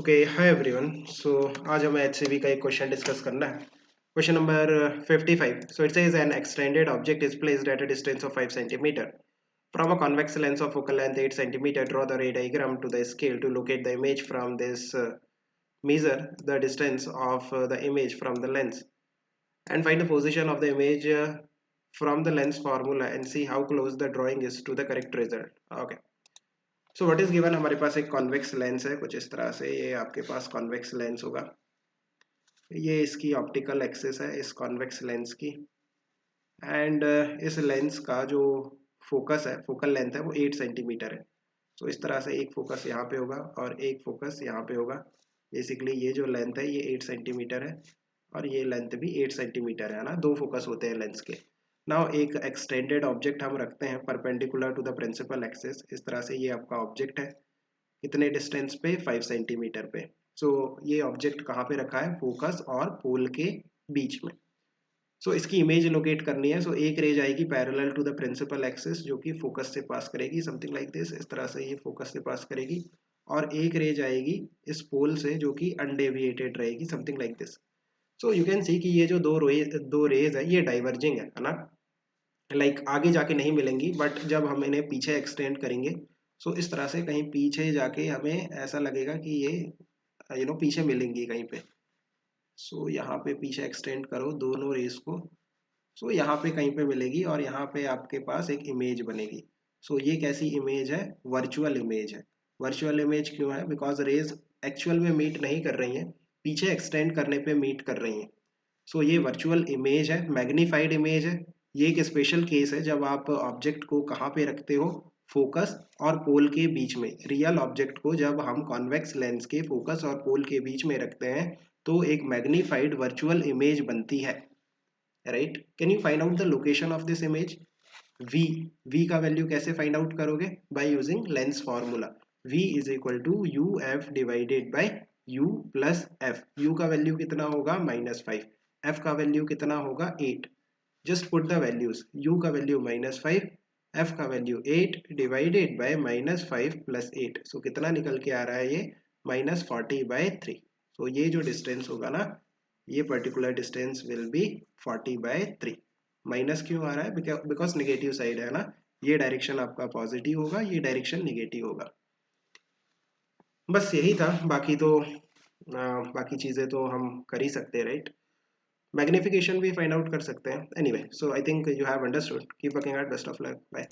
Okay hi everyone. सो आज हमें HCV का एक क्वेश्चन डिस्कस करना है। Question number 55। So it says N extended object is placed at a distance of 5 centimetre from a convex lens of focal length 8 centimeter. Draw the ray diagram to the scale to locate the image from this. Measure the distance of the image from the lens and find the position of the image from the lens formula and see how close the drawing is to the correct result. Okay. So what is given, हमारे पास एक convex lens है कुछ इस तरह से। ये आपके पास convex lens होगा, ये इसकी ऑप्टिकल एक्सिस है इस कॉन्वेक्स लेंस की। एंड इस लेंस का जो फोकस है, फोकल लेंथ है, वो 8 सेंटीमीटर है। तो इस तरह से एक फोकस यहाँ पे होगा और एक फोकस यहाँ पे होगा। बेसिकली ये जो लेंथ है ये 8 सेंटीमीटर है और ये लेंथ भी 8 सेंटीमीटर है ना। दो फोकस होते हैं लेंस के। नाउ एक एक्सटेंडेड ऑब्जेक्ट हम रखते हैं perpendicular to the principal axis. इस तरह से ये आपका ऑब्जेक्ट है, कितने डिस्टेंस पे, 5 सेंटीमीटर पे। सो ये ऑब्जेक्ट कहाँ पे रखा है, फोकस और पोल के बीच में। सो इसकी इमेज लोकेट करनी है। सो एक रे जाएगी parallel to the principal axis जो कि फोकस से पास करेगी, समथिंग लाइक दिस। इस तरह से ये फोकस से पास करेगी और एक रे जाएगी इस पोल से जो कि अनडेविएटेड रहेगी, something like this. So you can see कि ये जो दो रेज है ये डाइवर्जिंग है ना। लाइक आगे जाके नहीं मिलेंगी, बट जब हम इन्हें पीछे एक्सटेंड करेंगे सो इस तरह से कहीं पीछे जाके हमें ऐसा लगेगा कि ये पीछे मिलेंगी कहीं पे। सो यहाँ पे पीछे एक्सटेंड करो दोनों रेस को। सो यहाँ पे कहीं पे मिलेगी और यहाँ पे आपके पास एक इमेज बनेगी। सो ये कैसी इमेज है, वर्चुअल इमेज है। वर्चुअल इमेज क्यों है, बिकॉज रेज एक्चुअल में मीट नहीं कर रही हैं, पीछे एक्सटेंड करने पे मीट कर रही हैं। सो ये वर्चुअल इमेज है, मैग्नीफाइड इमेज है। ये एक स्पेशल केस है जब आप ऑब्जेक्ट को कहाँ पे रखते हो, फोकस और पोल के बीच में। रियल ऑब्जेक्ट को जब हम कॉन्वेक्स लेंस के फोकस और पोल के बीच में रखते हैं तो एक मैग्नीफाइड वर्चुअल इमेज बनती है, right. Can you find out the location of this image? v का वैल्यू कैसे फाइंड आउट करोगे? By using lens formula. v is equal to U F divided by u plus F. u का value कितना होगा, -5। f का value कितना होगा, 8। Just put the values. u का वैल्यू -5, f का value 8 divided by -5 plus 8। So कितना निकल के आ रहा है, ये -40/3। सो ये जो डिस्टेंस होगा ना, ये particular distance will be 40/3। Minus क्यों आ रहा है, बिकॉज निगेटिव साइड है ना। ये डायरेक्शन आपका पॉजिटिव होगा, ये डायरेक्शन निगेटिव होगा। बस यही था, बाकी तो बाकी चीज़ें तो हम कर ही सकते हैं, राइट। मैग्निफिकेशन भी फाइंड आउट कर सकते हैं। Anyway, so I think you have understood. Keep working hard, best of luck, bye.